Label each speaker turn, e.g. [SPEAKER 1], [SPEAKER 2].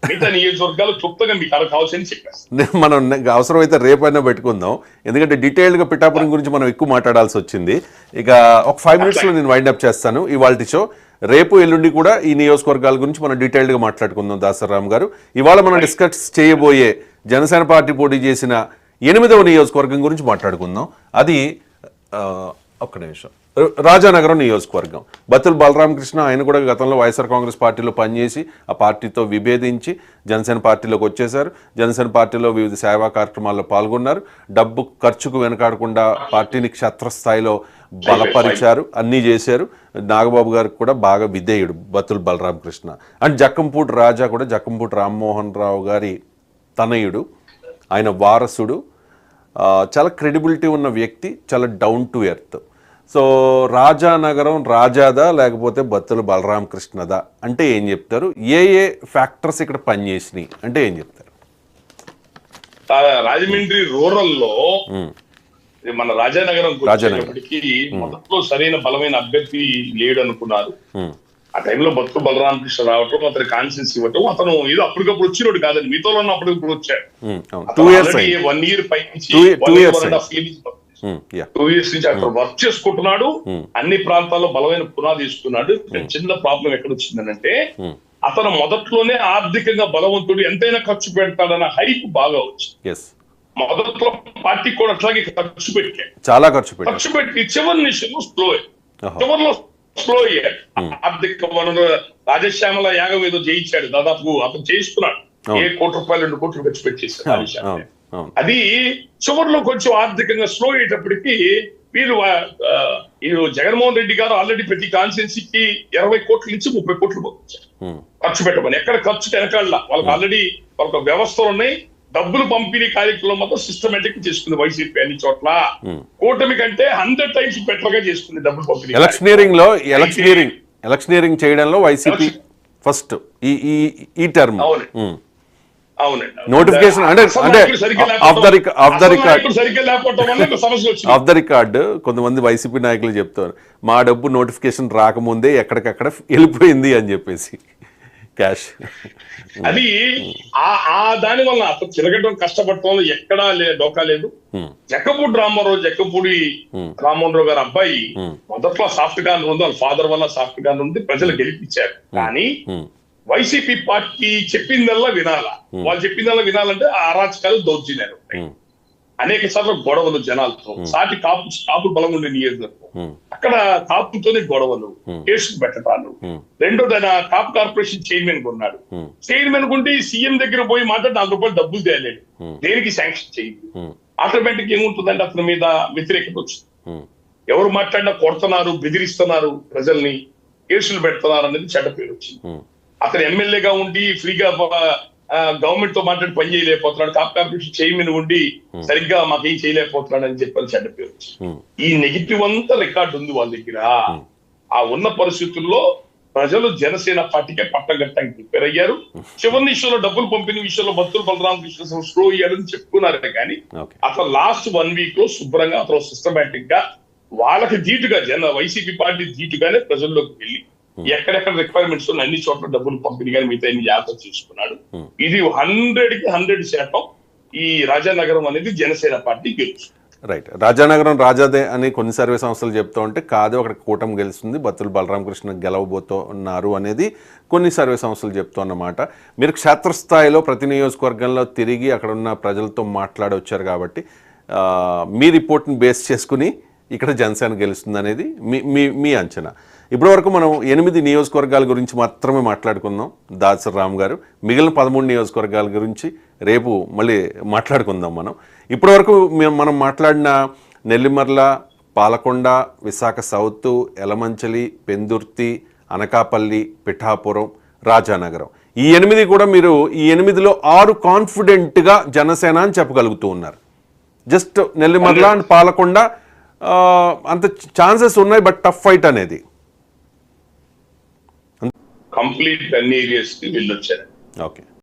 [SPEAKER 1] మిగతా నియోజకవర్గాలు క్లుప్తంగా మీకు అలా కావాల్సింది చెప్పేస్తాను.
[SPEAKER 2] మనం అవసరమైతే రేపైనా పెట్టుకుందాం, ఎందుకంటే డీటెయిల్డ్గా పిఠాపురం గురించి మనం ఎక్కువ మాట్లాడాల్సి వచ్చింది. ఇక ఒక 5 minutesలో నేను వైండప్ చేస్తాను ఇవాళ షో. రేపు ఎల్లుండి కూడా ఈ నియోజకవర్గాల గురించి మనం డీటెయిల్డ్గా మాట్లాడుకుందాం. దాసరామ్ గారు, ఇవాళ మనం డిస్కస్ చేయబోయే జనసేన పార్టీ పోటీ చేసిన 8వ నియోజకవర్గం గురించి మాట్లాడుకుందాం. అది ఒక్క నిమిషం, రాజానగరం నియోజకవర్గం. బత్తుల బలరామకృష్ణ, ఆయన కూడా గతంలో వైఎస్ఆర్ కాంగ్రెస్ పార్టీలో పనిచేసి ఆ పార్టీతో విభేదించి జనసేన పార్టీలోకి వచ్చేశారు. జనసేన పార్టీలో వివిధ సేవా కార్యక్రమాల్లో పాల్గొన్నారు. డబ్బు ఖర్చుకు వెనకాడకుండా పార్టీని క్షేత్రస్థాయిలో బలపరిచారు, అన్నీ చేశారు. నాగబాబు గారికి కూడా బాగా విధేయుడు బత్తుల బలరామకృష్ణ. అండ్ జక్కంపూడి రాజా కూడా జక్కంపూడి రామ్మోహన్ రావు గారి తనయుడు, ఆయన వారసుడు, చాలా క్రెడిబిలిటీ ఉన్న వ్యక్తి, చాలా down to earth. So Rajanagaram రాజాదా లేకపోతే బత్తుల బలరామకృష్ణదా అంటే ఏం చెప్తారు? ఏ ఫ్యాక్టర్స్ ఇక్కడ పనిచేసినాయి అంటే ఏం చెప్తారు?
[SPEAKER 1] రాజమండ్రి రూరల్ లో మన రాజానగరం వచ్చేటప్పటికి మొదట్లో సరైన బలమైన అభ్యర్థి లేడు అనుకున్నారు. ఆ టైంలో బత్తుల బలరామకృష్ణ రావటం, అతని కాన్ఫిడెన్స్ ఇవ్వటం, అతను ఏదో అప్పటికప్పుడు వచ్చినోడు కాదండి, మీతో అప్పటికప్పుడు వచ్చాడు. 1 year పైనుంచి 2 years నుంచి అక్కడ వర్క్ చేసుకుంటున్నాడు. అన్ని ప్రాంతాల్లో బలమైన పునాది ఇస్తున్నాడు. చిన్న ప్రాబ్లం ఎక్కడ వచ్చిందనంటే, అతను మొదట్లోనే ఆర్థికంగా బలవంతుడు, ఎంతైనా ఖర్చు పెడతాడన్న హైప్ బాగా వచ్చింది. మొదట్లో పార్టీ కూడా అట్లాగే ఖర్చు పెట్టాడు, చాలా ఖర్చు పెట్టి చివరి నిమిషంలో స్లో అయ్యాడు. ఆర్థిక వనరు రాజశ్యామల యాగం ఏదో జయించాడు, దాదాపు అతను చేయిస్తున్నాడు. 1 కోటి రూపాయలు 2 కోట్లు ఖర్చు పెట్టేశాడు. అది చివరిలో కొంచెం ఆర్థికంగా స్లో అయ్యేటప్పటికి వీళ్ళు జగన్మోహన్ రెడ్డి గారు ఆల్రెడీ ప్రతి కాన్స్టిట్యున్సీకి 20 కోట్ల నుంచి 30 కోట్లు పంపించారు ఖర్చు పెట్టమని. ఎక్కడ ఖర్చు వెనకాల వాళ్ళకి ఆల్రెడీ ఒక వ్యవస్థలు ఉన్నాయి. డబ్బులు పంపిణీ కార్యక్రమం మాత్రం సిస్టమేటిక్ చేసుకుంది వైసీపీ అన్ని చోట్ల. కూటమి కంటే 100 times బెటర్ గా చేసుకుంది డబ్బులు పంపిణీ.
[SPEAKER 2] ఎలక్షనీరింగ్ చేయడంలో వైసీపీ ఫస్ట్ ఈ టర్మ్. నోటిఫికేషన్ అంటే ఆఫ్ ద రికార్డ్ కొంతమంది వైసీపీ నాయకులు చెప్తారు, మా డబ్బు నోటిఫికేషన్ రాకముందే ఎక్కడికక్కడ వెళ్ళిపోయింది అని చెప్పేసి క్యాష్.
[SPEAKER 1] అది దాని వల్ల అతను తిరగడం కష్టపడటంలో ఎక్కడా డోకా లేదు. జక్కంపూడి రామ్మోహన్ రావు గారు అబ్బాయి మొదట్లో సాఫ్ట్ గా ఉంది, వాళ్ళ ఫాదర్ వల్ల సాఫ్ట్ గా ఉంది, ప్రజలు గెలిపించారు. కానీ వైసీపీ పార్టీ చెప్పిందల్లా వినాలా, వాళ్ళు చెప్పిందల్లా వినాలంటే ఆ అరాచకాలు దౌర్జన్యాలు ఉంటాయి. అనేక సార్లు గొడవలు జనాలతో, సాటి కాపులు బలం ఉండే నియోజకవర్గం, అక్కడ కాపులతోనే గొడవలు, కేసులు పెట్టడాలు. రెండోది ఆయన కాపు కార్పొరేషన్ చైర్మన్ కొన్నాడు. చైర్మన్ కొంటే సీఎం దగ్గర పోయి మాట్లాడి 4 రూపాయలు డబ్బులు తేలేడు, దేనికి శాంక్షన్ చేయదు. ఆటోమేటిక్ ఏముంటుందంటే అతని మీద వ్యతిరేకత వచ్చింది. ఎవరు మాట్లాడినా కొడుతున్నారు, బెదిరిస్తున్నారు, ప్రజల్ని కేసులు పెడుతున్నారు అనేది చెడ్డ పేరు వచ్చింది. అతను ఎమ్మెల్యేగా ఉండి ఫ్రీగా గవర్నమెంట్ తో మాట్లాడి పని చేయలేకపోతున్నాడు, కాపు కార్పొరేషన్ చైర్మన్ ఉండి సరిగ్గా మాకేం చేయలేకపోతున్నాడు అని చెప్పని చెడ్డ పేరు వచ్చింది. ఈ నెగిటివ్ అంతా రికార్డు ఉంది వాళ్ళ దగ్గర. ఆ ఉన్న పరిస్థితుల్లో ప్రజలు జనసేన పార్టీకే పట్టగట్టడానికి ప్రిపేర్ అయ్యారు. చివరి విషయంలో డబ్బులు పంపిన విషయంలో బత్తుల బలరామకృష్ణ స్లో అయ్యాడని చెప్పుకున్నారే కానీ అతను లాస్ట్ 1 week లో శుభ్రంగా అతను సిస్టమేటిక్ గా వాళ్ళకి ధీటుగా వైసీపీ పార్టీ ధీటుగానే ప్రజల్లోకి వెళ్ళి ఎక్కడెక్కడ రిక్వైర్మెంట్స్ ఉన్న అన్ని చోట్ల డబ్బులు పంపిణీ కానీ మిగతా జాగ్రత్త చేసుకున్నాడు. ఇది 100% ఈ రాజానగరం అనేది జనసేన పార్టీ గెలుస్తుంది.
[SPEAKER 2] రైట్. రాజానగరం రాజాదే అని కొన్ని సర్వే సంస్థలు చెప్తూ ఉంటే కాదు, అక్కడ కూటమి గెలుస్తుంది, బత్తుల బలరామకృష్ణ గెలవబోతున్నారు అనేది కొన్ని సర్వే సంస్థలు చెప్తున్నమాట. మీరు క్షేత్రస్థాయిలో ప్రతి నియోజకవర్గంలో తిరిగి అక్కడ ఉన్న ప్రజలతో మాట్లాడి వచ్చారు కాబట్టి మీ రిపోర్ట్ని బేస్ చేసుకుని ఇక్కడ జనసేన గెలుస్తుంది అనేది మీ అంచనా. ఇప్పటివరకు మనం 8 నియోజకవర్గాల గురించి మాత్రమే మాట్లాడుకుందాం దాసరామ్ గారు. మిగిలిన 13 నియోజకవర్గాల గురించి రేపు మళ్ళీ మాట్లాడుకుందాం మనం. ఇప్పటివరకు మనం మాట్లాడిన నెల్లిమర్ల, పాలకొండ, విశాఖ సౌత్, ఎలమంచలి, పెందుర్తి, అనకాపల్లి, పిఠాపురం, రాజానగరం, ఈ 8 కూడా మీరు ఈ 8లో 6 కాన్ఫిడెంట్గా జనసేన అని చెప్పగలుగుతూ ఉన్నారు. జస్ట్ నెల్లిమర్ల అండ్ పాలకొండ అంత ఛాన్సెస్ ఉన్నాయి, బట్ టఫ్ ఫైట్ అనేది.
[SPEAKER 1] కంప్లీట్ అన్ని ఏరియాస్ కి వెళ్ళొచ్చారు.
[SPEAKER 2] ఓకే.